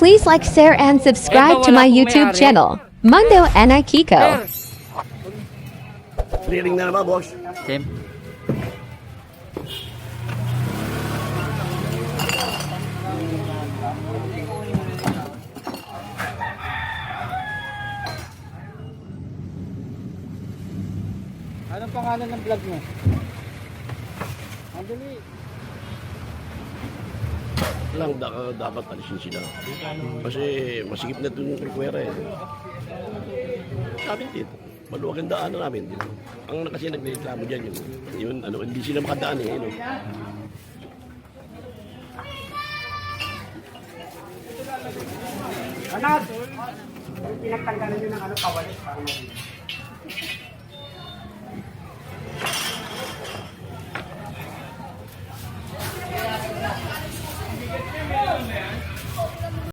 Please like, share, and subscribe to my YouTube channel, Mundo Anay Kiko. Clearing na naman, boss. Same. Anong pangalan ng vlog mo? Andali. Lang, dapat alisin sila. Kasi masigip na doon yung requera eh. Sabi din, maluwag ang daanan namin. Di ba? Ang kasi nagreklamo dyan yun, hindi sila makadaan eh. No? Anak! Pinagtanggalan nyo ng kawalis.